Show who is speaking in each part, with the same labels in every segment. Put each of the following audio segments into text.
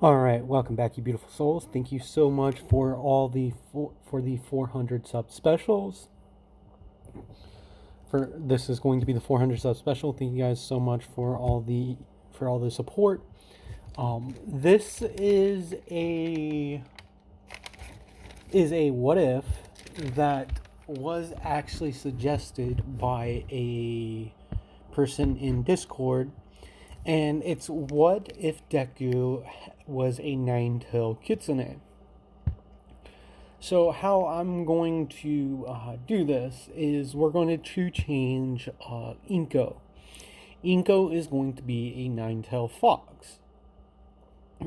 Speaker 1: All right, welcome back, you beautiful souls. Thank you so much for all the for the 400 sub specials. For this is going to be the 400 sub special. Thank you guys so much for all the support. This is a what if that was actually suggested by a person in Discord, and it's what if Deku was a nine-tailed Kitsune. So how I'm going to do this is we're going to change Inko. Inko is going to be a nine-tailed fox,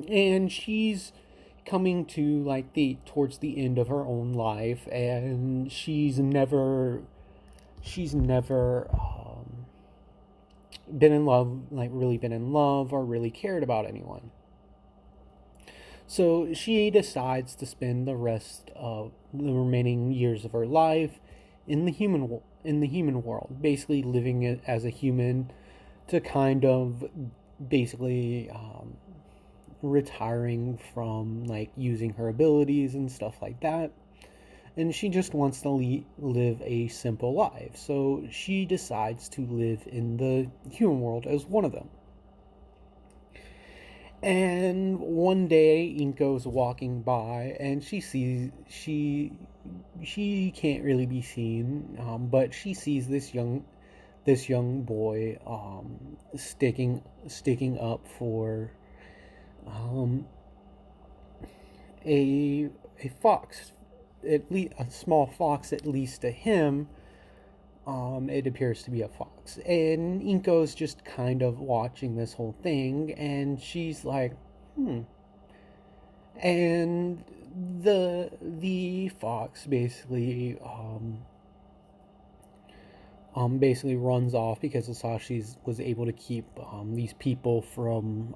Speaker 1: and she's coming to like the towards the end of her own life, and she's never been in love, like really been in love or really cared about anyone. So she decides to spend the rest of the remaining years of her life in the human world, basically living it as a human, to kind of basically retiring from like using her abilities and stuff like that. And she just wants to live a simple life. So she decides to live in the human world as one of them. And one day Inko's walking by and she can't really be seen, but she sees this young boy sticking up for um, a fox, at least a small fox, at least to him. It appears to be a fox, and Inko's just kind of watching this whole thing, and she's like, "Hmm." And the fox basically runs off because Hisashi was able to keep these people from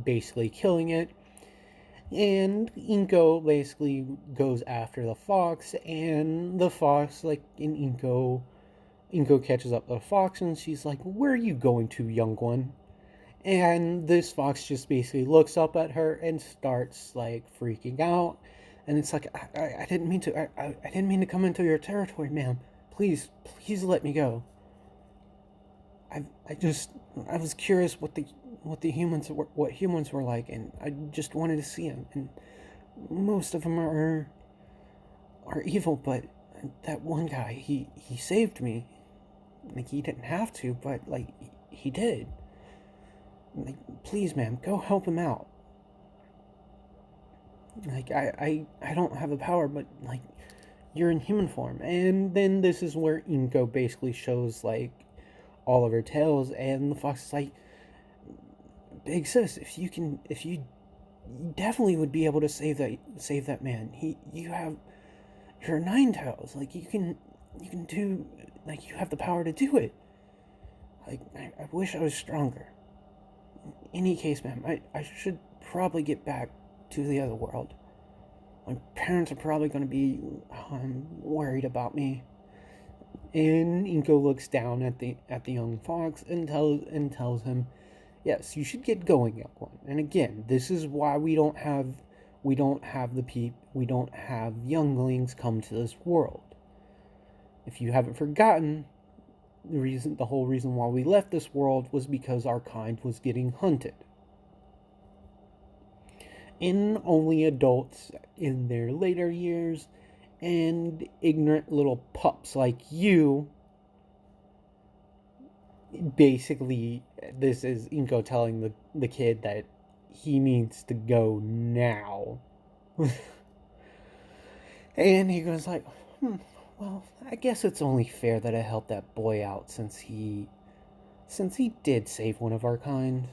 Speaker 1: basically killing it. And Inko basically goes after the fox, and the fox, like in Inko catches up to the fox, and she's like, "Where are you going to, young one?" And this fox just basically looks up at her and starts like freaking out. And it's like, I didn't mean to. I didn't mean to come into your territory, ma'am. Please let me go. I was curious what humans were like, and I just wanted to see them. And most of them are evil, but that one guy, he saved me. Like, he didn't have to, but like he did. Like, please, ma'am, go help him out. Like, I don't have the power, but like, you're in human form. And then this is where Inko basically shows like all of her tails, and the fox is like, "Big sis, if you definitely would be able to save that man. You're nine tails. Like, you can do, like, you have the power to do it. Like, I wish I was stronger. In any case, ma'am, I should probably get back to the other world. My parents are probably going to be worried about me." And Inko looks down at the young fox and tells him, "Yes, you should get going, young one. And again, this is why we don't have younglings come to this world. If you haven't forgotten, the whole reason why we left this world was because our kind was getting hunted. And only adults in their later years and ignorant little pups like you," basically, this is Inko telling the kid that he needs to go now. And he goes like, "Well, I guess it's only fair that I help that boy out since he did save one of our kind."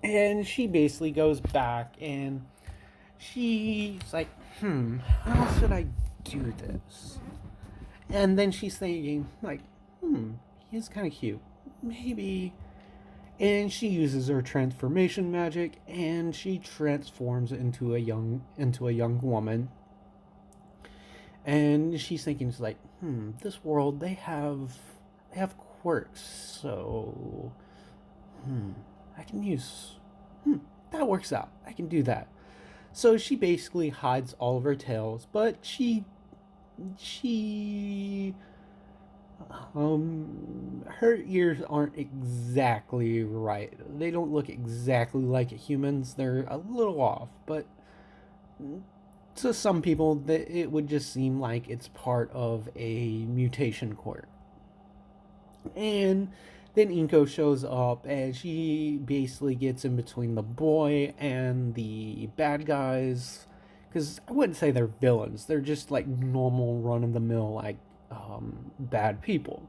Speaker 1: And she basically goes back and she's like, "How should I do this?" And then she's thinking like, he's kind of cute. Maybe. And she uses her transformation magic, and she transforms into a young woman. And she's thinking, it's like, this world, they have quirks, so I can use that works out. I can do that. So she basically hides all of her tails, but she her ears aren't exactly right. They don't look exactly like a human's. They're a little off, but to some people that it would just seem like it's part of a mutation quirk. And then Inko shows up and she basically gets in between the boy and the bad guys. Because I wouldn't say they're villains, they're just like normal run of the mill, like bad people.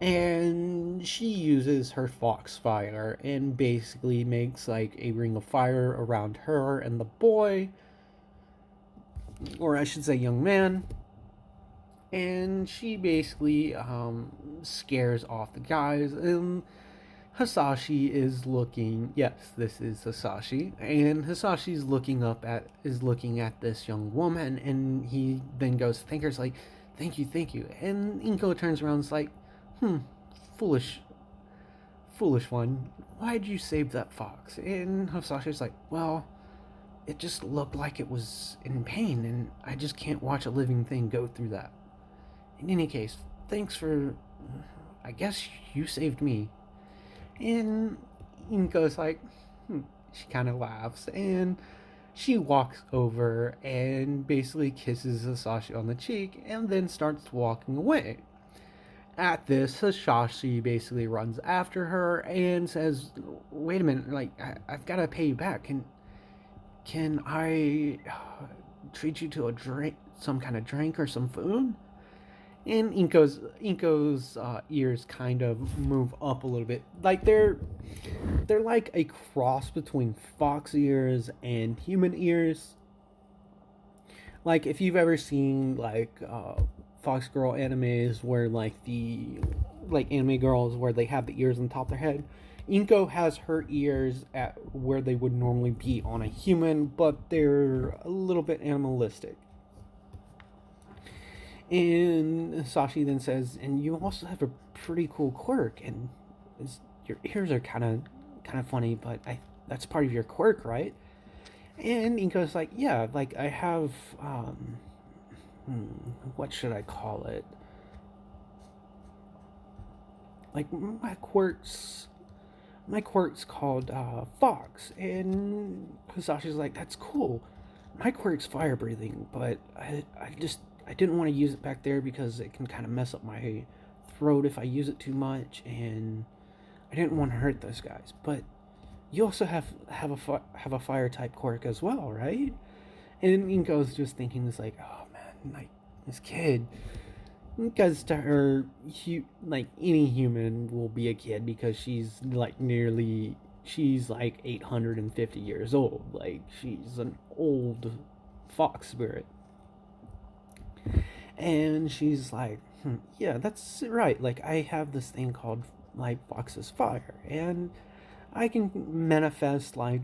Speaker 1: And she uses her foxfire and basically makes like a ring of fire around her and the boy, or I should say young man, and she basically scares off the guys. And Hisashi is looking. Yes, this is Hisashi, and Hisashi's looking at this young woman, and he then goes to thank her. It's like, thank you. And Inko turns around, and is like, foolish, foolish one. Why'd you save that fox? And Hisashi's like, well, it just looked like it was in pain, and I just can't watch a living thing go through that. In any case, thanks for. I guess you saved me. And Inko's like, she kind of laughs, and she walks over and basically kisses Hisashi on the cheek, and then starts walking away. At this, Hisashi basically runs after her and says, "Wait a minute, like I've got to pay you back. Can I treat you to a drink, some kind of drink or some food?" And Inko's ears kind of move up a little bit, like they're like a cross between fox ears and human ears. Like if you've ever seen like fox girl animes where like the like anime girls where they have the ears on top of their head, Inko has her ears at where they would normally be on a human, but they're a little bit animalistic. And Sashi then says, "And you also have a pretty cool quirk, and your ears are kind of funny, but that's part of your quirk, right?" And Inko's like, "Yeah, like I have, what should I call it? Like my quirk's called Fox." And Hisashi's like, "That's cool. My quirk's fire breathing, but I didn't want to use it back there because it can kind of mess up my throat if I use it too much, and I didn't want to hurt those guys. But you also have a fire type quirk as well, right?" And Inko's just thinking this like, oh man, like this kid. Because to her, like any human will be a kid because she's like 850 years old. Like she's an old fox spirit. And she's like, yeah, that's right. Like I have this thing called like Fox's Fire, and I can manifest like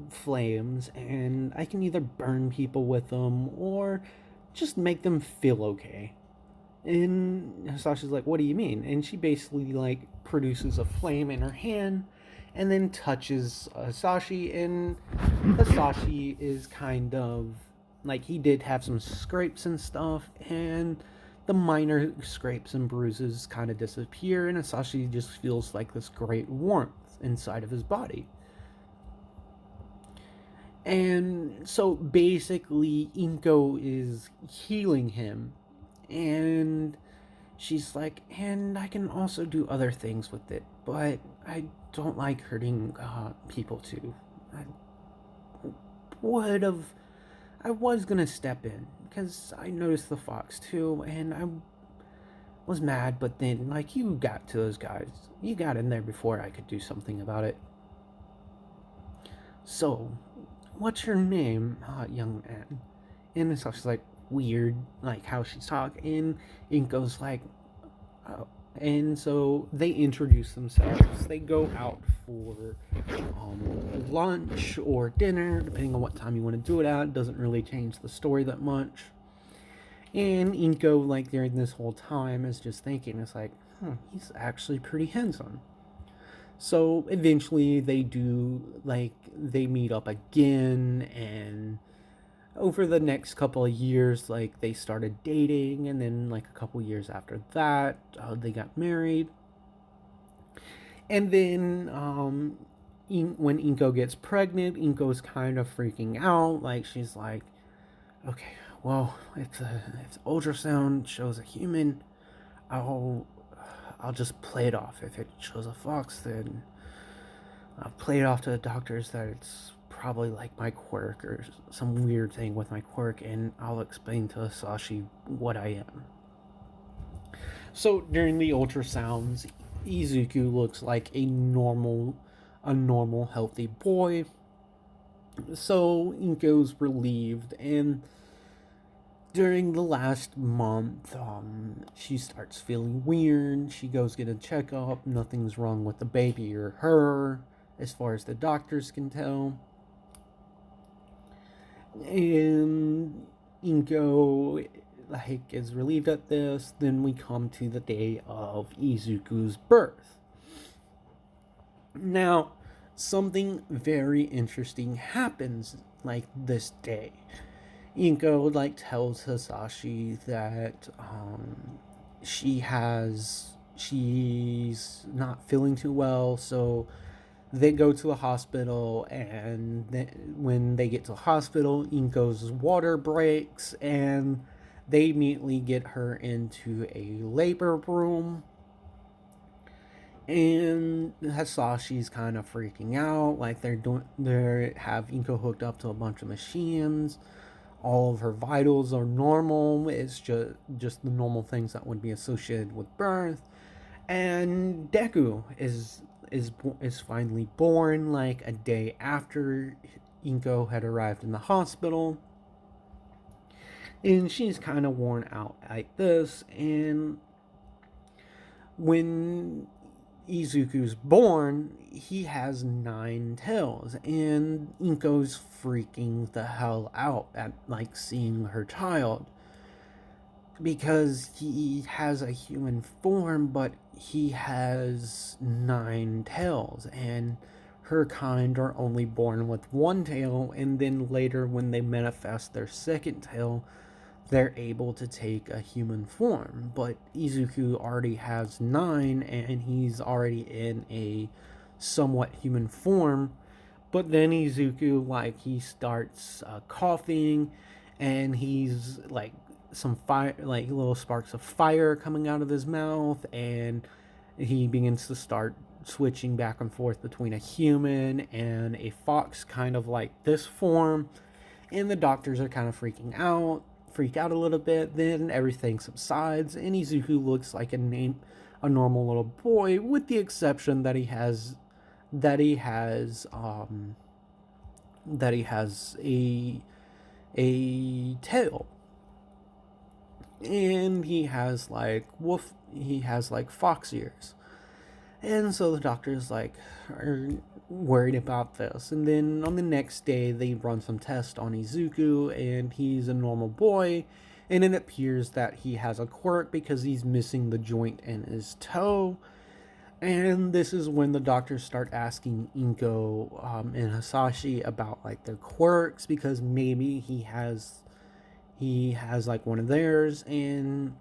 Speaker 1: flames, and I can either burn people with them or just make them feel okay. And Sasha's like, "What do you mean?" And she basically like produces a flame in her hand, and then touches Hisashi, and Hisashi is kind of like he did have some scrapes and stuff, and the minor scrapes and bruises kind of disappear, and Hisashi just feels like this great warmth inside of his body. And so basically, Inko is healing him, and she's like, and I can also do other things with it, but I don't like hurting people too. I would have. I was gonna step in because I noticed the fox too, and I was mad, but then, like, you got to those guys. You got in there before I could do something about it. So, what's your name, young man? And it's just like weird, like how she's talking. And Inko's like, oh. And so they introduce themselves. They go out for lunch or dinner, depending on what time you want to do it at. It doesn't really change the story that much. And Inko, like during this whole time, is just thinking, it's like, he's actually pretty handsome. So eventually they meet up again, and over the next couple of years, like, they started dating, and then like a couple years after that, they got married. And then when Inko gets pregnant, Inko's kind of freaking out. Like, she's like, okay, well, if the ultrasound shows a human, I'll I'll just play it off. If it shows a fox, then I'll play it off to the doctors that it's probably like my quirk or some weird thing with my quirk, and I'll explain to Hisashi what I am. So during the ultrasounds, Izuku looks like a normal healthy boy. So Inko's relieved, and during the last month, she starts feeling weird. She goes get a checkup. Nothing's wrong with the baby or her, as far as the doctors can tell. And Inko is relieved at this. Then we come to the day of Izuku's birth. Now, something very interesting happens this day. Inko tells Hisashi that she's not feeling too well, so they go to the hospital, and when they get to the hospital, Inko's water breaks, and they immediately get her into a labor room. And Hisashi's kind of freaking out. Like, they have Inko hooked up to a bunch of machines. All of her vitals are normal. It's just the normal things that would be associated with birth. And Deku is finally born, like a day after Inko had arrived in the hospital. And she's kind of worn out like this. And when Izuku's born, he has 9 tails, and Inko's freaking the hell out at seeing her child, because he has a human form, but he has 9 tails, and her kind are only born with 1 tail, and then later when they manifest their second tail, they're able to take a human form. But Izuku already has 9, and he's already in a somewhat human form. But then Izuku, he starts coughing, and he's some fire, little sparks of fire coming out of his mouth, and he begins to start switching back and forth between a human and a fox, kind of like this form. And the doctors are kind of freak out a little bit. Then everything subsides, and Izuku looks like a normal little boy, with the exception that he has a tail, and he has fox ears. And so the doctors are worried about this. And then on the next day, they run some tests on Izuku, and he's a normal boy. And it appears that he has a quirk because he's missing the joint in his toe. And this is when the doctors start asking Inko and Hisashi about their quirks, because maybe he has one of theirs. And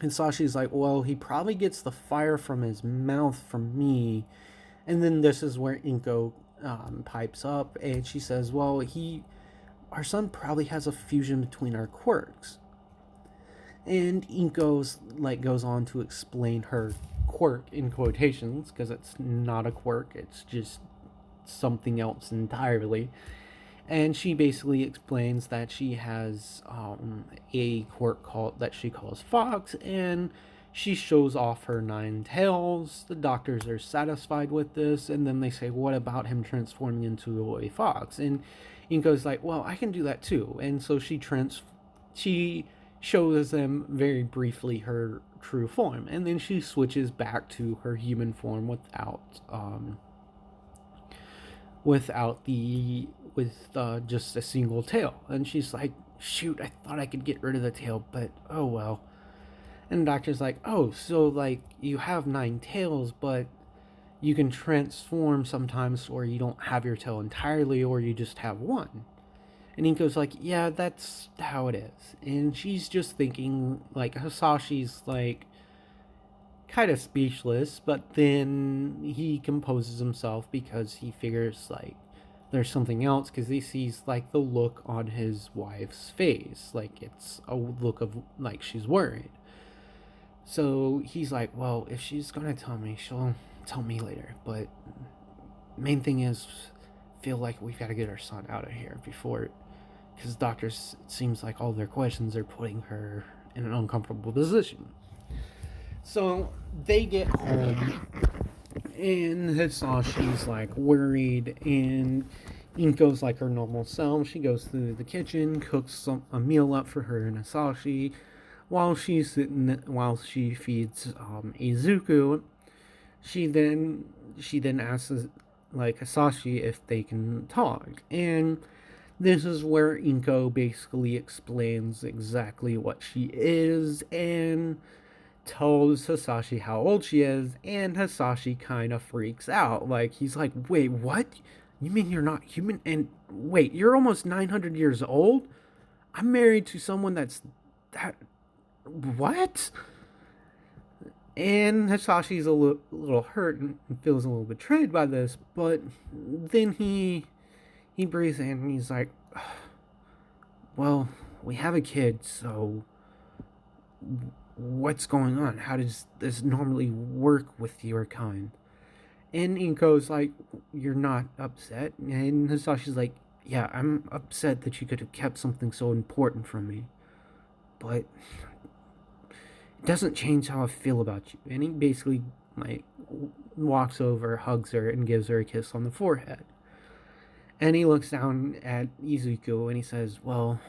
Speaker 1: Sashi's like, well, he probably gets the fire from his mouth from me. And then this is where Inko pipes up, and she says, well, our son probably has a fusion between our quirks. And Inko's goes on to explain her quirk in quotations, because it's not a quirk, it's just something else entirely. And she basically explains that she has a quirk that she calls Fox, and she shows off her 9 tails. The doctors are satisfied with this, and then they say, what about him transforming into a fox? And Inko's like, well, I can do that too. And so she shows them very briefly her true form, and then she switches back to her human form with just a single tail. And she's like, shoot, I thought I could get rid of the tail, but oh well. And the doctor's like, oh, so you have 9 tails, but you can transform sometimes, or you don't have your tail entirely, or you just have one. And Inko's like, yeah, that's how it is. And she's just thinking, like, Hisashi's, like, kind of speechless, but then he composes himself because he figures, like, there's something else, because he sees, like, the look on his wife's face. Like, it's a look of, like, she's worried. So he's like, well, if she's gonna tell me, she'll tell me later. But main thing is, feel like we've got to get our son out of here before, because doctors, it seems like all their questions are putting her in an uncomfortable position. So they get home, and Hisashi's like worried, and Inko's like her normal self. She goes to the kitchen, cooks a meal up for her and Hisashi, while she feeds Izuku. She then asks, like, Hisashi if they can talk, and this is where Inko basically explains exactly what she is and tells Hisashi how old she is, and Hisashi kind of freaks out. Like, he's like, wait, what? You mean you're not human? And wait, you're almost 900 years old? I'm married to someone that's that. What? And Hisashi's a little hurt and feels a little betrayed by this, but then he breathes in and he's like, well, we have a kid, so what's going on? How does this normally work with your kind? And Inko's like, you're not upset? And Hisashi's like, yeah, I'm upset that you could have kept something so important from me. But it doesn't change how I feel about you. And he basically, like, walks over, hugs her, and gives her a kiss on the forehead. And he looks down at Izuku and he says, well,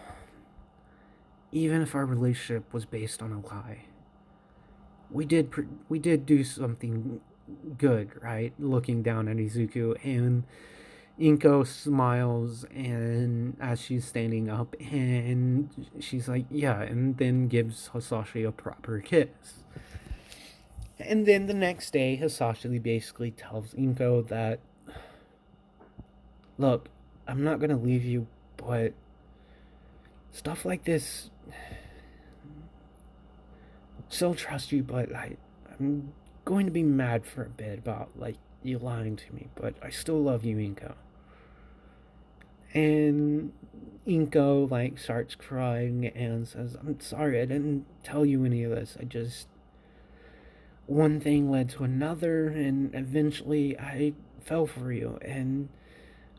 Speaker 1: even if our relationship was based on a lie, we did do something good, right? Looking down at Izuku, and Inko smiles, and as she's standing up, and she's like, yeah, and then gives Hisashi a proper kiss. And then the next day, Hisashi basically tells Inko that, look, I'm not gonna leave you, but stuff like this, still trust you, but I'm going to be mad for a bit about, like, you lying to me, but I still love you, Inko. And Inko, like, starts crying and says, I'm sorry, I didn't tell you any of this. I just, one thing led to another, and eventually I fell for you, and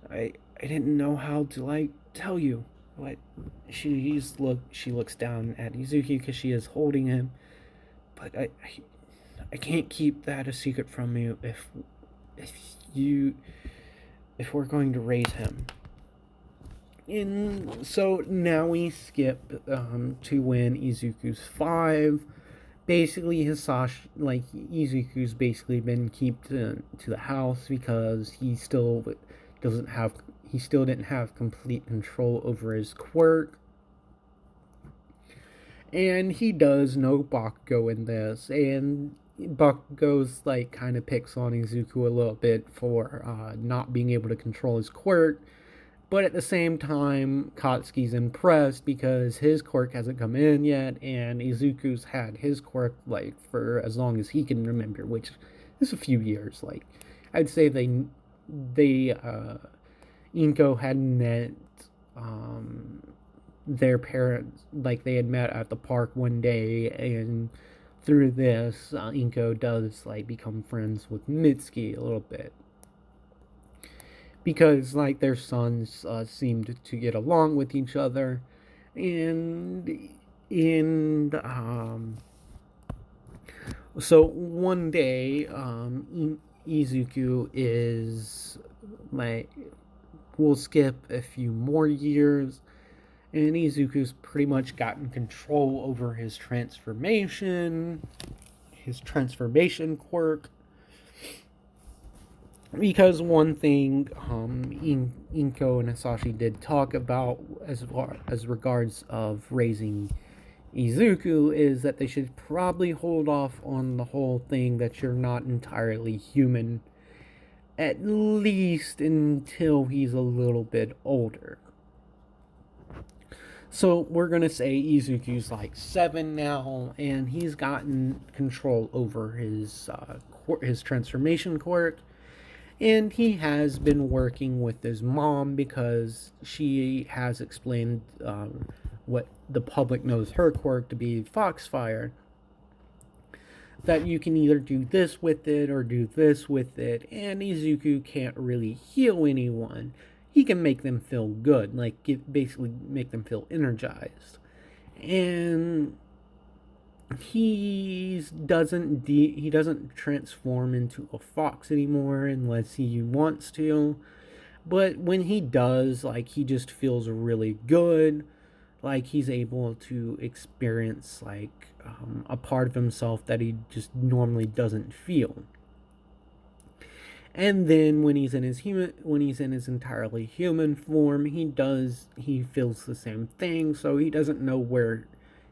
Speaker 1: I didn't know how to, like, tell you. But she looks down at Izuki because she is holding him, but I can't keep that a secret from you if we're going to raise him. And so now we skip to when Izuku's 5. Basically, Izuku's basically been kept to the house because he still didn't have complete control over his quirk. And he does know Bakugo in this, and Bakugo's, like, kind of picks on Izuku a little bit for not being able to control his quirk. But at the same time, Katsuki's impressed because his quirk hasn't come in yet, and Izuku's had his quirk, like, for as long as he can remember, which is a few years. Like, I'd say Inko had met their parents, like, they had met at the park one day, and through this, Inko does, like, become friends with Mitsuki a little bit. Because, like, their sons seemed to get along with each other, and so one day, Izuku is, like, we'll skip a few more years, and Izuku's pretty much gotten control over his transformation quirk. Because one thing Inko and Hisashi did talk about as regards of raising Izuku is that they should probably hold off on the whole thing that you're not entirely human at least until he's a little bit older. So we're gonna say Izuku's like 7 now, and he's gotten control over his transformation quirk, and he has been working with his mom because she has explained what the public knows her quirk to be, Foxfire. That you can either do this with it or do this with it, and Izuku can't really heal anyone. He can make them feel good, like basically make them feel energized. And he doesn't transform into a fox anymore unless he wants to. But when he does, like, he just feels really good. Like he's able to experience like a part of himself that he just normally doesn't feel. And then when he's in his entirely human form, he feels the same thing, so he doesn't know where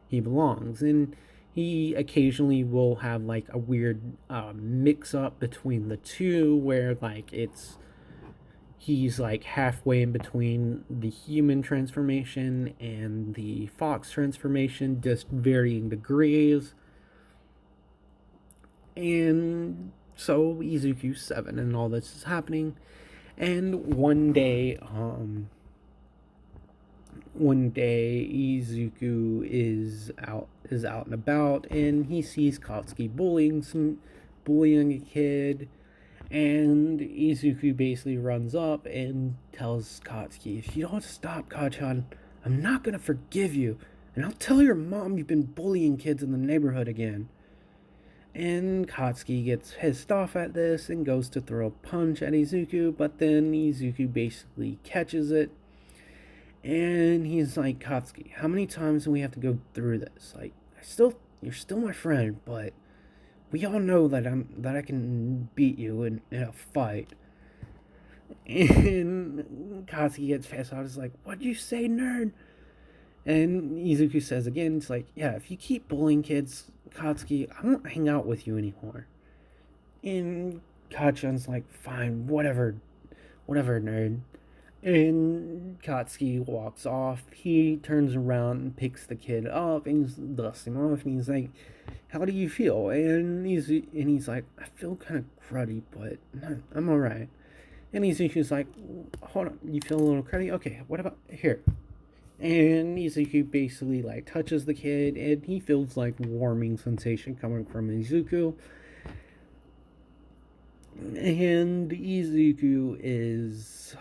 Speaker 1: he belongs. And he occasionally will have like a weird mix up between the two, where like he's like halfway in between the human transformation and the fox transformation, just varying degrees. And so Izuku's 7 and all this is happening. And one day Izuku is out and about, and he sees Katsuki bullying a kid. And Izuku basically runs up and tells Katsuki, if you don't stop, Kachan, I'm not gonna forgive you, and I'll tell your mom you've been bullying kids in the neighborhood again. And Katsuki gets pissed off at this and goes to throw a punch at Izuku, but then Izuku basically catches it. And he's like, Katsuki, how many times do we have to go through this? Like, you're still my friend, but we all know that I can beat you in a fight. And Katsuki gets pissed off. He's like, "What'd you say, nerd?" And Izuku says again, "It's like, yeah, if you keep bullying kids, Katsuki, I won't hang out with you anymore." And Kachan's like, "Fine, whatever, nerd." And Katsuki walks off. He turns around and picks the kid up, and he's dusting him off, and he's like, how do you feel? And he's like, I feel kind of cruddy, but I'm alright. And Izuku's like, hold on, you feel a little cruddy? Okay, what about here? And Izuku basically like touches the kid, and he feels like warming sensation coming from Izuku. And Izuku is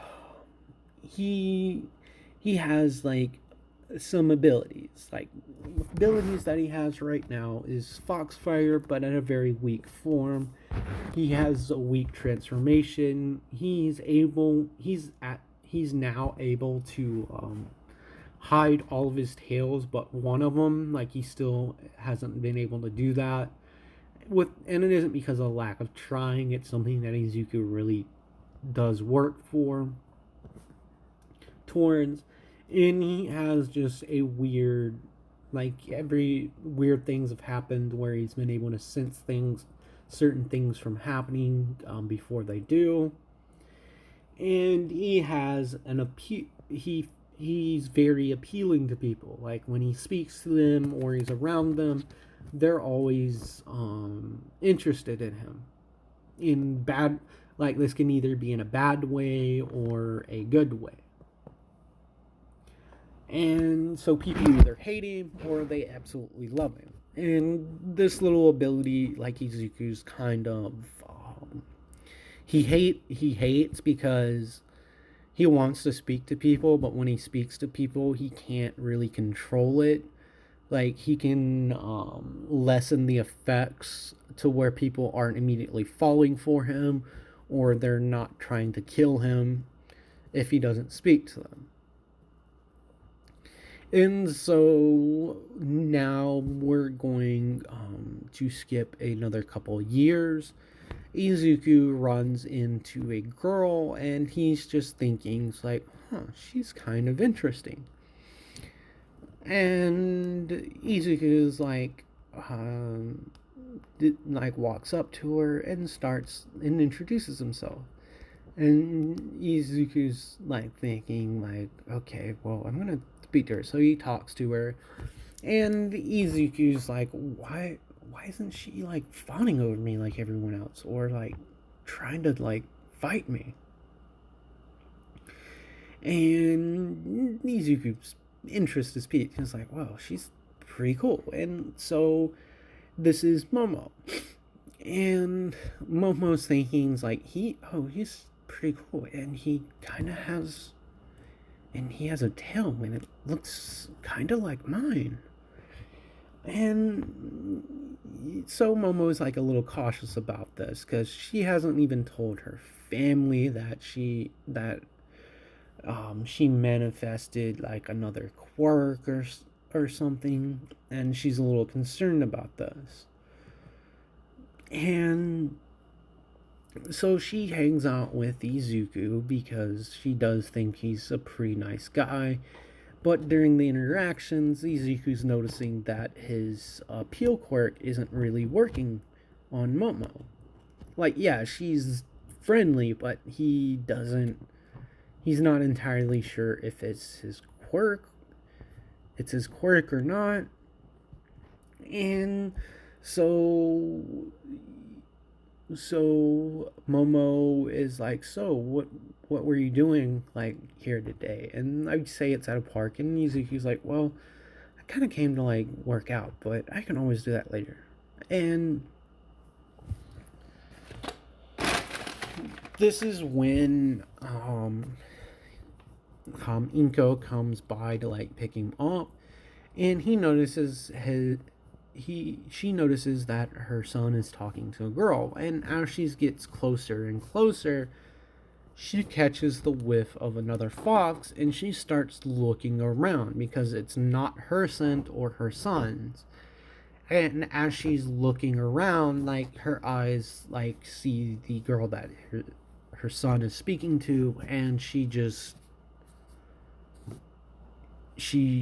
Speaker 1: he has like some abilities. Like, abilities that he has right now is Foxfire, but in a very weak form. He has a weak transformation. He's now able to hide all of his tails, but one of them. Like, he still hasn't been able to do that. And it isn't because of lack of trying. It's something that Izuku really does work towards. And he has just a weird, like, every weird things have happened where he's been able to sense certain things from happening before they do. And he has he's very appealing to people. Like, when he speaks to them or he's around them, they're always interested in him. In bad, like, this can either be in a bad way or a good way. And so people either hate him or they absolutely love him. And this little ability, like Izuku's kind of, he hates because he wants to speak to people, but when he speaks to people, he can't really control it. Like, he can lessen the effects to where people aren't immediately falling for him, or they're not trying to kill him if he doesn't speak to them. And so now we're going to skip another couple years. Izuku runs into a girl, and he's just thinking, it's like, she's kind of interesting. And Izuku's like walks up to her and introduces himself. And Izuku's like thinking like, okay, well, I'm gonna speak to her. So he talks to her, and Izuku's like, why isn't she like fawning over me like everyone else, or like trying to like fight me? And Izuku's interest is piqued. He's like, well, she's pretty cool. And so this is Momo. And Momo's thinking like he's pretty cool, and he has a tail and it looks kind of like mine. And so Momo's like a little cautious about this because she hasn't even told her family that she manifested like another quirk or something, and she's a little concerned about this. And so she hangs out with Izuku because she does think he's a pretty nice guy. But during the interactions, Izuku's noticing that his peel quirk isn't really working on Momo. Like, yeah, she's friendly, but he's not entirely sure if it's his quirk or not. And so Momo is like, so what were you doing like here today? And I'd say it's at a park, and Mizuki's like, well, I kind of came to like work out, but I can always do that later. And this is when Inko comes by to like pick him up, and she notices that her son is talking to a girl, and as she gets closer and closer, she catches the whiff of another fox, and she starts looking around because it's not her scent or her son's. And as she's looking around, like her eyes like see the girl that her son is speaking to, and she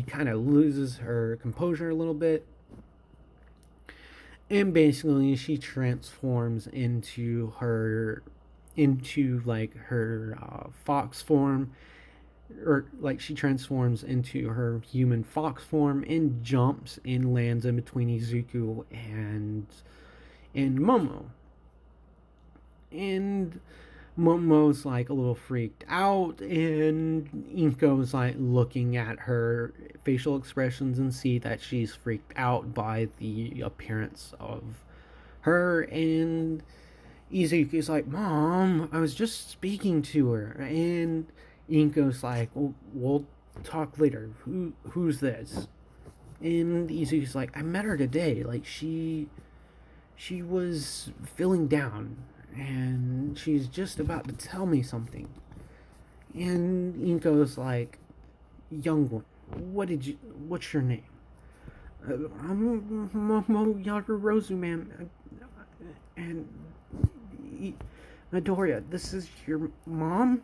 Speaker 1: kind of loses her composure a little bit, and basically she transforms into like her fox form, or like she transforms into her human fox form and jumps and lands in between Izuku and Momo. And Momo's like a little freaked out, and Inko's like looking at her facial expressions and see that she's freaked out by the appearance of her. And Izuku's like, Mom, I was just speaking to her. And Inko's like, well, we'll talk later. Who's this? And Izuku's like, I met her today. Like she was feeling down, and she's just about to tell me something. And Inko's like, young one, what's your name? I'm Momo Yagurozu, ma'am. And Midoriya, this is your mom?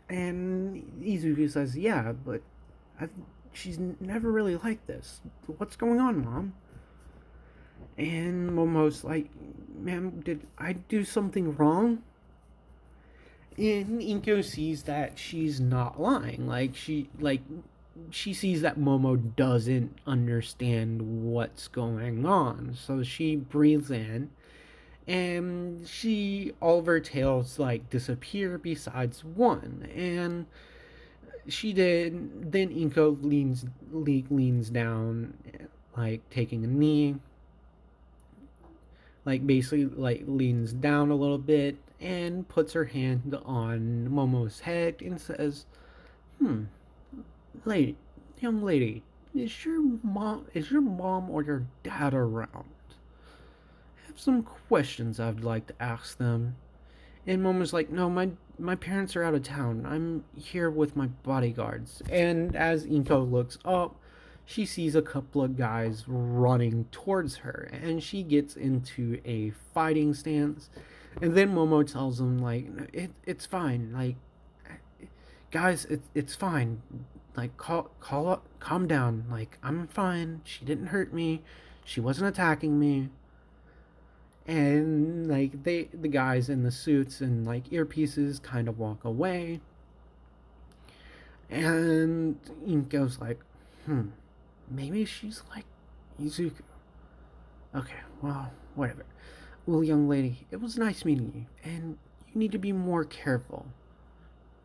Speaker 1: And Izuku says, yeah, but she's never really like this. What's going on, Mom? And Momo's like, ma'am, did I do something wrong? And Inko sees that she's not lying. She sees that Momo doesn't understand what's going on. So she breathes in, and all of her tails like disappear besides one. And then Inko leans down, like taking a knee, like basically like leans down a little bit and puts her hand on Momo's head and says, lady, young lady, is your mom or your dad around? I have some questions I'd like to ask them. And Momo's like, no, my parents are out of town. I'm here with my bodyguards. And as Inko looks up, she sees a couple of guys running towards her, and she gets into a fighting stance. And then Momo tells them, like, it's fine. Like, guys, it's fine. Like, calm down. Like, I'm fine. She didn't hurt me. She wasn't attacking me. And like the guys in the suits and like earpieces kind of walk away, and Inko's like, maybe she's like Izuku. Okay, well, whatever. Well, young lady, it was nice meeting you, and you need to be more careful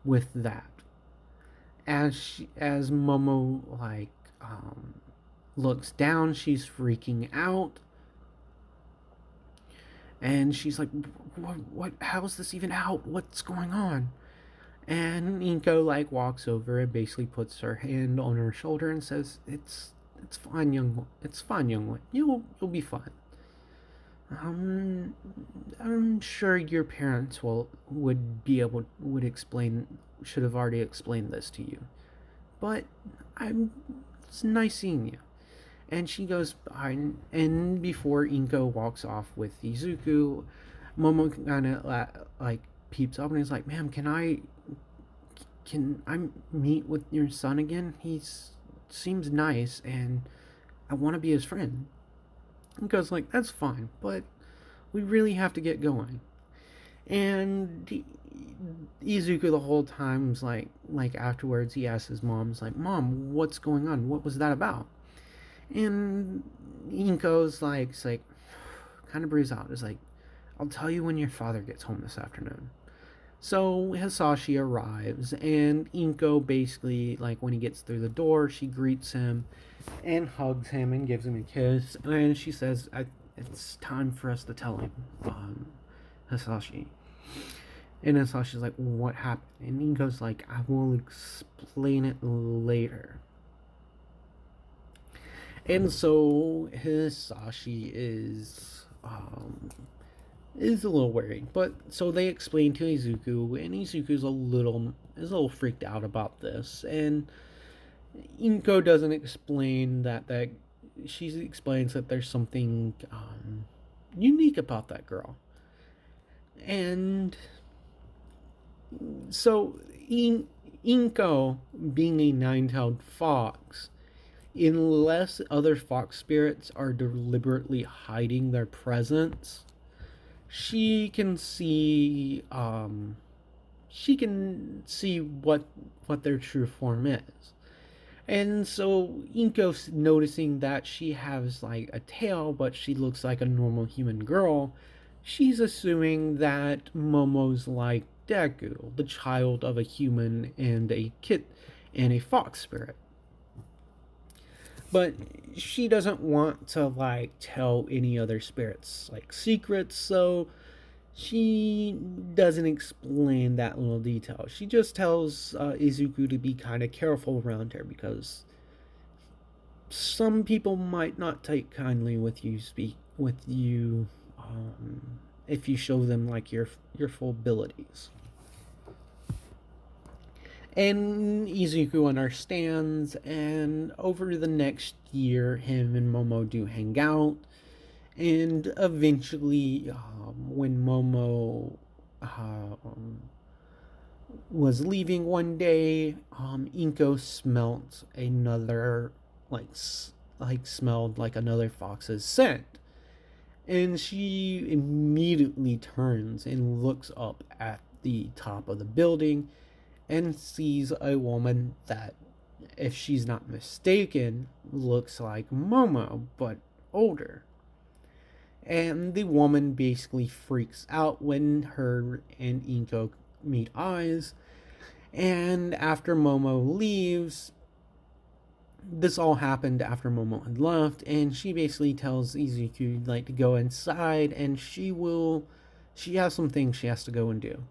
Speaker 1: with that. As Momo looks down, she's freaking out, and she's like, "What? How is this even out? What's going on?" And Inko like walks over and basically puts her hand on her shoulder and says, "It's fine, it's fine, young one. You'll be fine. I'm sure your parents would explain should have already explained this to you, but I'm it's nice seeing you." And she goes behind, and before Inko walks off with Izuku, Momo kind of like peeps up and is like, "Ma'am, can I meet with your son again? Seems nice, and I want to be his friend." Inko's like, "That's fine, but we really have to get going." And Izuku the whole time was like afterwards he asks his mom, "Is like, Mom, what's going on? What was that about?" And Inko's like, kind of breathes out. It's like, "I'll tell you when your father gets home this afternoon." So Hisashi arrives, and Inko basically, like, when he gets through the door, she greets him and hugs him and gives him a kiss. And she says, "It's time for us to tell him, Hisashi." And Hisashi's like, "What happened?" And Inko's like, "I will explain it later." And so Hisashi is a little worried, but so they explain to Izuku, and Izuku's a little freaked out about this, and Inko doesn't explain that she explains that there's something unique about that girl, and so Inko, being a nine-tailed fox, unless other fox spirits are deliberately hiding their presence, she can see what their true form is. And so Inko's noticing that she has like a tail, but she looks like a normal human girl. She's assuming that Momo's like Deku, the child of a human and a fox spirit. But she doesn't want to like tell any other spirits like secrets, so she doesn't explain that little detail. She just tells Izuku to be kind of careful around her, because some people might not take kindly with you if you show them like your full abilities. And Izuku understands, and over the next year, him and Momo do hang out. And eventually, when Momo was leaving one day, Inko smelt another, smelled like another fox's scent. And she immediately turns and looks up at the top of the building and sees a woman that, if she's not mistaken, looks like Momo, but older. And the woman basically freaks out when her and Inko meet eyes. And after Momo leaves, this all happened after Momo had left, and she basically tells Izuku like to go inside, and she has some things she has to go and do.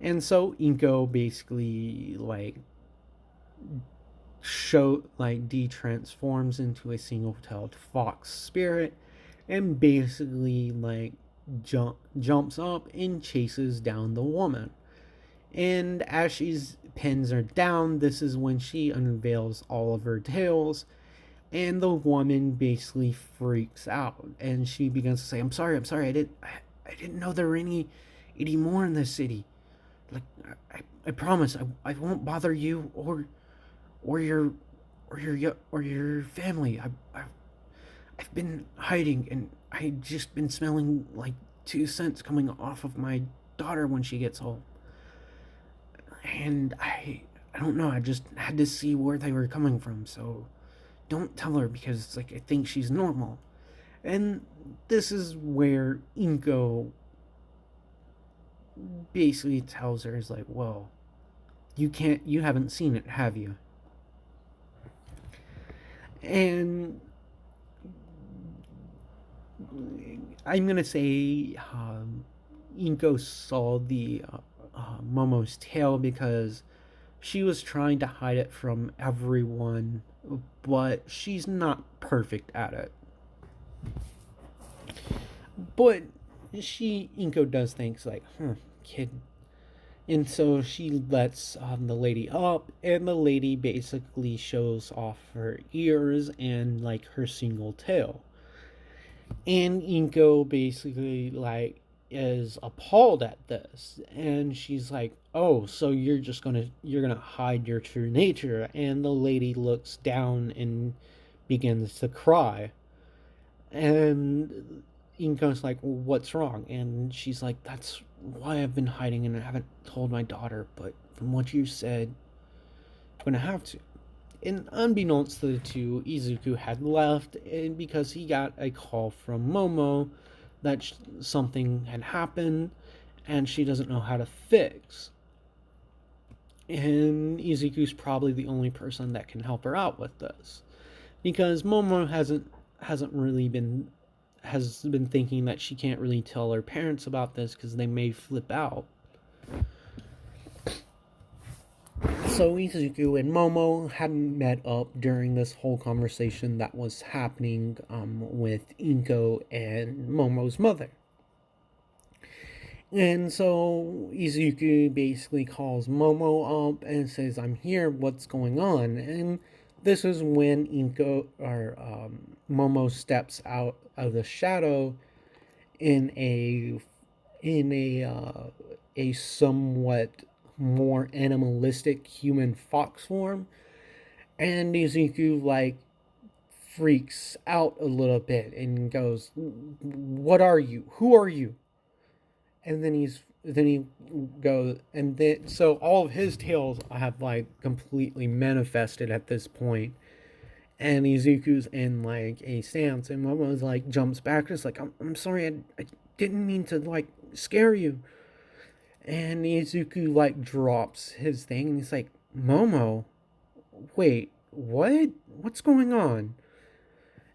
Speaker 1: And so Inko basically de-transforms into a single-tailed fox spirit, and basically jumps up and chases down the woman. And as she pins her down, this is when she unveils all of her tails, and the woman basically freaks out, and she begins to say, I'm sorry, I didn't know there were any more in this city. Like, I promise I won't bother you or your family. I've been hiding, and I just been smelling like 2 cents coming off of my daughter when she gets home. And I don't know, I just had to see where they were coming from, so don't tell her because like I think she's normal. And this is where Inko basically tells her is like, well, you haven't seen it, have you? And I'm gonna say Inko saw the Momo's tail because she was trying to hide it from everyone, but she's not perfect at it. But Inko does things like, kid. And so she lets the lady up, and the lady basically shows off her ears and like her single tail. And Inko basically like is appalled at this, and she's like, "Oh, so you're gonna hide your true nature?" And the lady looks down and begins to cry, and Inko's like, well, "What's wrong?" And she's like, "That's why I've been hiding, and I haven't told my daughter. But from what you said, I'm gonna have to." And unbeknownst to the two, Izuku had left, and because he got a call from Momo that something had happened and she doesn't know how to fix. And Izuku's probably the only person that can help her out with this, because Momo hasn't really been has been thinking that she can't really tell her parents about this because they may flip out. So Izuku and Momo hadn't met up during this whole conversation that was happening with Inko and Momo's mother. And so Izuku basically calls Momo up and says, "I'm here, what's going on?" And this is when Momo steps out of the shadow in a somewhat more animalistic human fox form, and Izuku like freaks out a little bit and goes, "What are you? Who are you?" And then he goes, and then so all of his tails have like completely manifested at this point, and Izuku's in like a stance, and Momo's like jumps back, just like, I'm sorry, I didn't mean to like scare you." And Izuku like drops his thing, and he's like, "Momo, wait, what? What's going on?"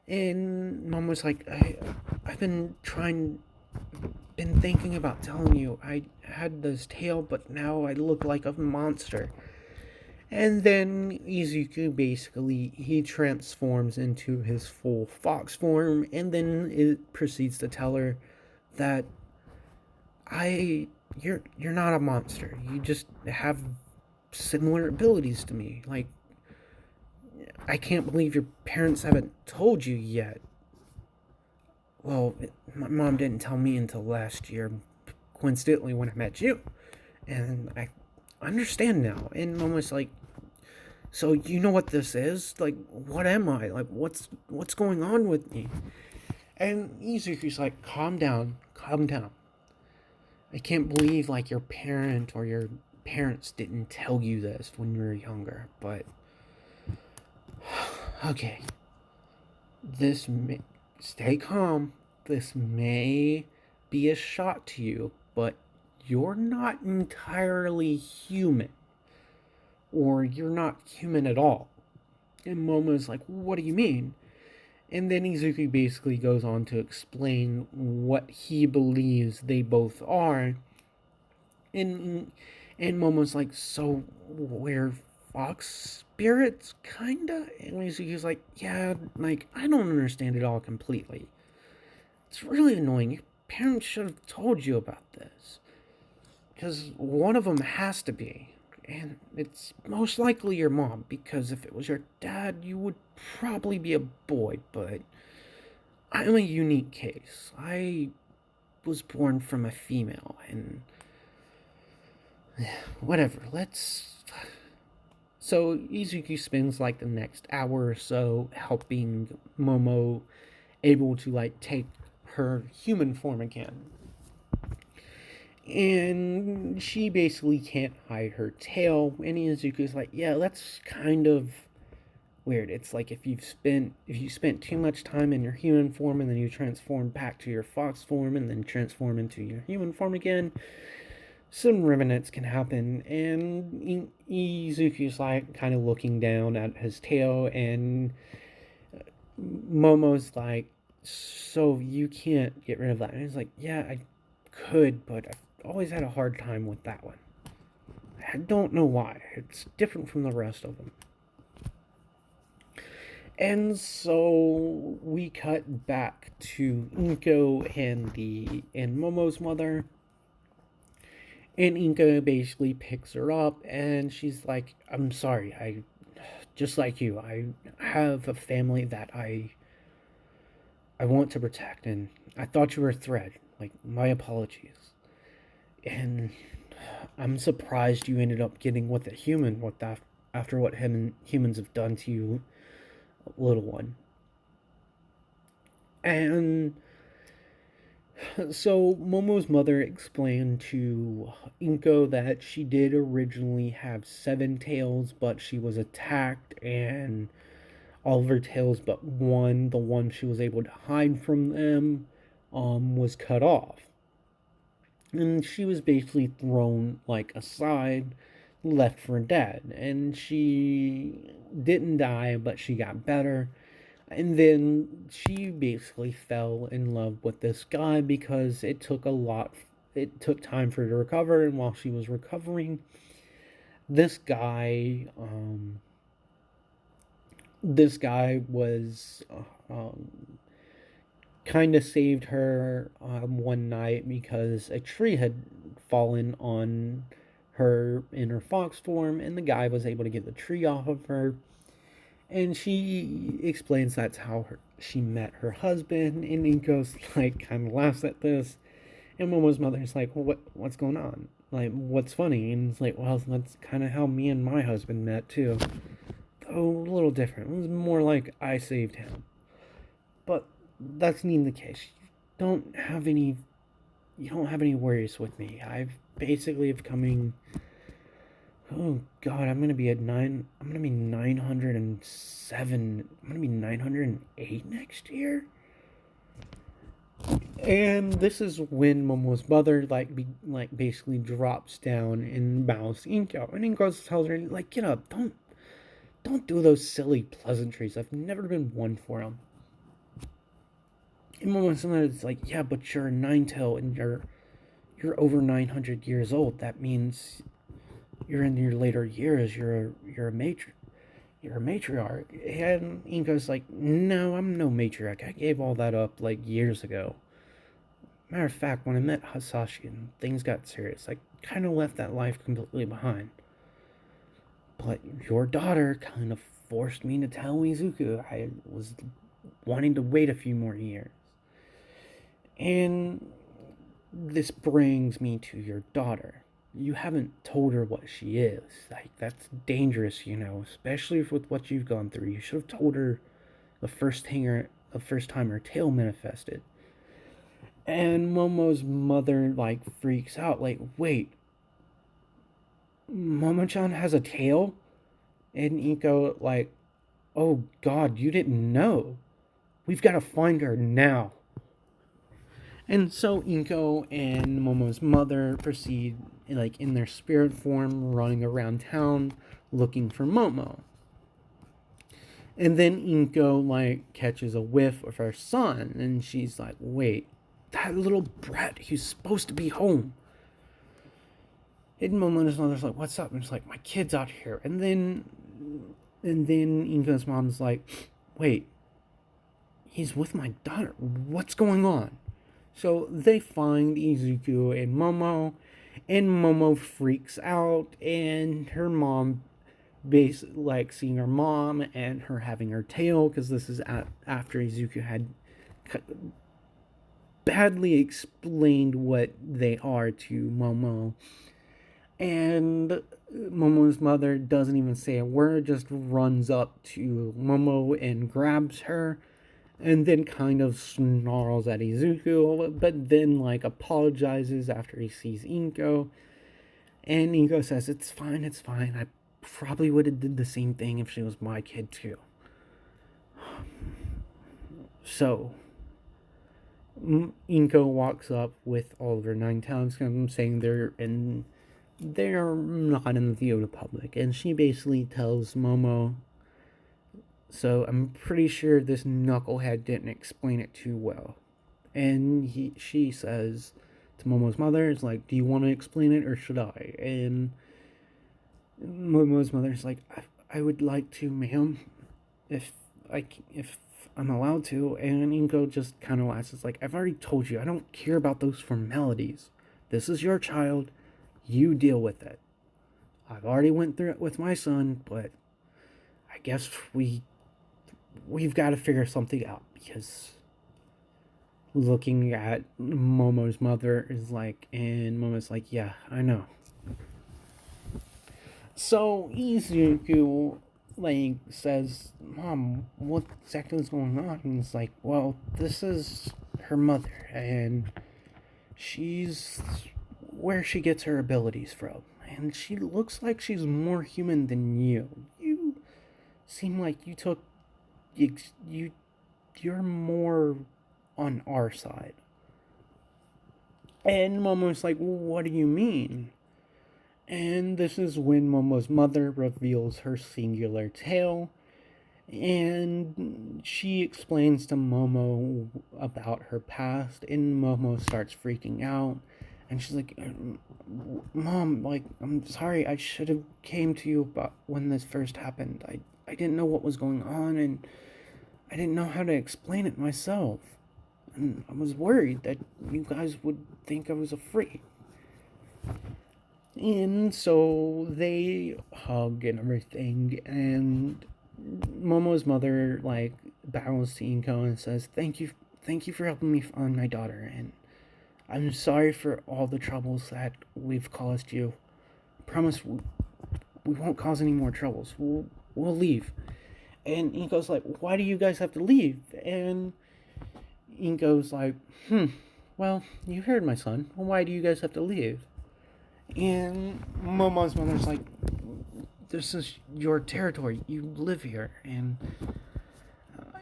Speaker 1: And Momo's like, I've been thinking about telling you. I had this tail, but now I look like a monster." And then Izuku basically he transforms into his full fox form, and then it proceeds to tell her that you're not a monster. You just have similar abilities to me. Like, I can't believe your parents haven't told you yet. Well, my mom didn't tell me until last year, coincidentally when I met you, and I understand now. And Mom was like, "So you know what this is? Like, what am I? Like, what's going on with me?" And Izuku's like, "Calm down, calm down. I can't believe like your parent or your parents didn't tell you this when you were younger, but okay. Stay calm. This may be a shock to you, but you're not entirely human, or you're not human at all." And Momo's like, "What do you mean?" And then Izuku basically goes on to explain what he believes they both are. And Momo's like, "So we're fox spirits, kinda?" And Izuku's like, "Yeah, like, I don't understand it all completely. It's really annoying. Your parents should have told you about this. Because one of them has to be. And it's most likely your mom, because if it was your dad, you would probably be a boy, but I'm a unique case. I was born from a female, and whatever, let's..." So Izuku spends like the next hour or so helping Momo able to like take her human form again. And she basically can't hide her tail. And Izuku's like, yeah, that's kind of weird. It's like if you spent too much time in your human form and then you transform back to your fox form and then transform into your human form again, some remnants can happen. And Izuku's like kind of looking down at his tail, and Momo's like, so you can't get rid of that? And he's like, yeah, I could, but I've always had a hard time with that one. I don't know why. It's different from the rest of them. And so we cut back to Inko and Momo's mother. And Inko basically picks her up, and she's like, I'm sorry, I just like you, I have a family that I want to protect, and I thought you were a threat. Like, my apologies. And I'm surprised you ended up getting with a human after what humans have done to you, little one. And so Momo's mother explained to Inko that she did originally have 7 tails, but she was attacked, and all of her tails but one, the one she was able to hide from them, was cut off. And she was basically thrown like aside, left for dead. And she didn't die, but she got better. And then she basically fell in love with this guy because it took time for her to recover. And while she was recovering, this guy was kind of saved her one night because a tree had fallen on her in her fox form, and the guy was able to get the tree off of her. And she explains that's how she met her husband, and Inko's like kind of laughs at this, and Momo's mother's like, well, what's going on? Like, what's funny? And it's like, well, that's kind of how me and my husband met too. Though a little different. It was more like I saved him. But that's not the case. You don't have any worries with me. I've basically becoming, oh god, I'm gonna be 907. I'm gonna be 908 next year. And this is when Momo's mother basically drops down and bows to Inko. And Inko tells her, like, get up, don't do those silly pleasantries. I've never been one for them. And Momo's mother's like, yeah, but you're a 9-tail and you're over 900 years old. That means you're in your later years. You're a matriarch. And Inko's like, no, I'm no matriarch. I gave all that up like years ago. Matter of fact, when I met Hisashi and things got serious, I kind of left that life completely behind. But your daughter kind of forced me to tell Izuku I was wanting to wait a few more years. And this brings me to your daughter. You haven't told her what she is. Like, that's dangerous, especially with what you've gone through. You should have told her the first time her tail manifested. And Momo's mother, like, freaks out. Like, wait, Momo-chan has a tail? And Inko, like, oh god, you didn't know. We've got to find her now. And so Inko and Momo's mother proceed, like, in their spirit form, running around town looking for Momo. And then Inko, like, catches a whiff of her son, and she's like, wait, that little brat, he's supposed to be home. And Momo's mother's like, what's up? And it's like, my kid's out here. And then Inko's mom's like, wait, he's with my daughter. What's going on? So they find Izuku and Momo freaks out, and her mom, basically, like, seeing her mom and her having her tail, because this is after Izuku had badly explained what they are to Momo. And Momo's mother doesn't even say a word, just runs up to Momo and grabs her. and then kind of snarls at Izuku, but then like apologizes after he sees Inko, and Inko says, it's fine, I probably would have did the same thing if she was my kid too. So Inko walks up with all of her 9 talents, saying they're not in the view of the public, and she basically tells Momo, so I'm pretty sure this knucklehead didn't explain it too well. And she says to Momo's mother, it's like, do you want to explain it or should I? And Momo's mother is like, I would like to, ma'am, if I'm allowed to. And Inko just kind of laughs. It's like, I've already told you, I don't care about those formalities. This is your child. You deal with it. I've already went through it with my son, but I guess we've got to figure something out, because looking at Momo's mother is like, and Momo's like, yeah, I know. So Izuku like says, Mom, what exactly is going on? And it's like, well, this is her mother, and she's where she gets her abilities from, and she looks like she's more human than you. You seem like you're more on our side. And Momo's like, what do you mean? And this is when Momo's mother reveals her singular tail, and she explains to Momo about her past, and Momo starts freaking out, and she's like, Mom, like, I'm sorry, I should have came to you about when this first happened. I didn't know what was going on, and I didn't know how to explain it myself. And I was worried that you guys would think I was a freak. And so they hug and everything, and Momo's mother like bows to Inko and says, thank you for helping me find my daughter, and I'm sorry for all the troubles that we've caused you. I promise we won't cause any more troubles. We'll leave. And Inko's like, why do you guys have to leave? And Inko's like, well, you heard my son. Why do you guys have to leave? And Momo's mother's like, this is your territory. You live here. And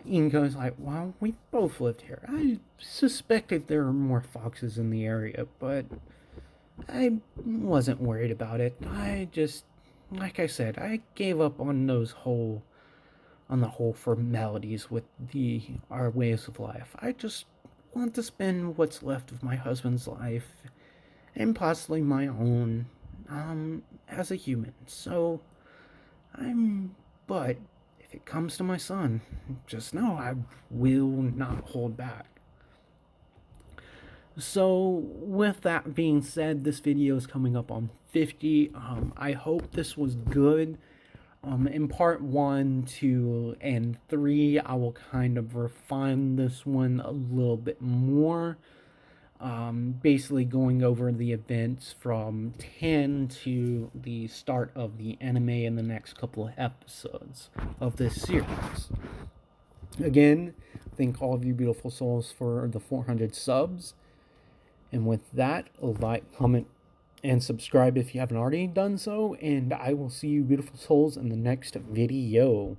Speaker 1: Inko's like, well, we both lived here. I suspected there were more foxes in the area, but I wasn't worried about it. I just, like I said, I gave up on the whole formalities with our ways of life. I just want to spend what's left of my husband's life, and possibly my own, as a human. So, but if it comes to my son, just know I will not hold back. So, with that being said, this video is coming up on 50. I hope this was good. In part 1, 2, and 3, I will kind of refine this one a little bit more. Basically going over the events from 10 to the start of the anime in the next couple of episodes of this series. Again, thank all of you beautiful souls for the 400 subs. And with that, like, comment, and subscribe if you haven't already done so. And I will see you beautiful souls in the next video.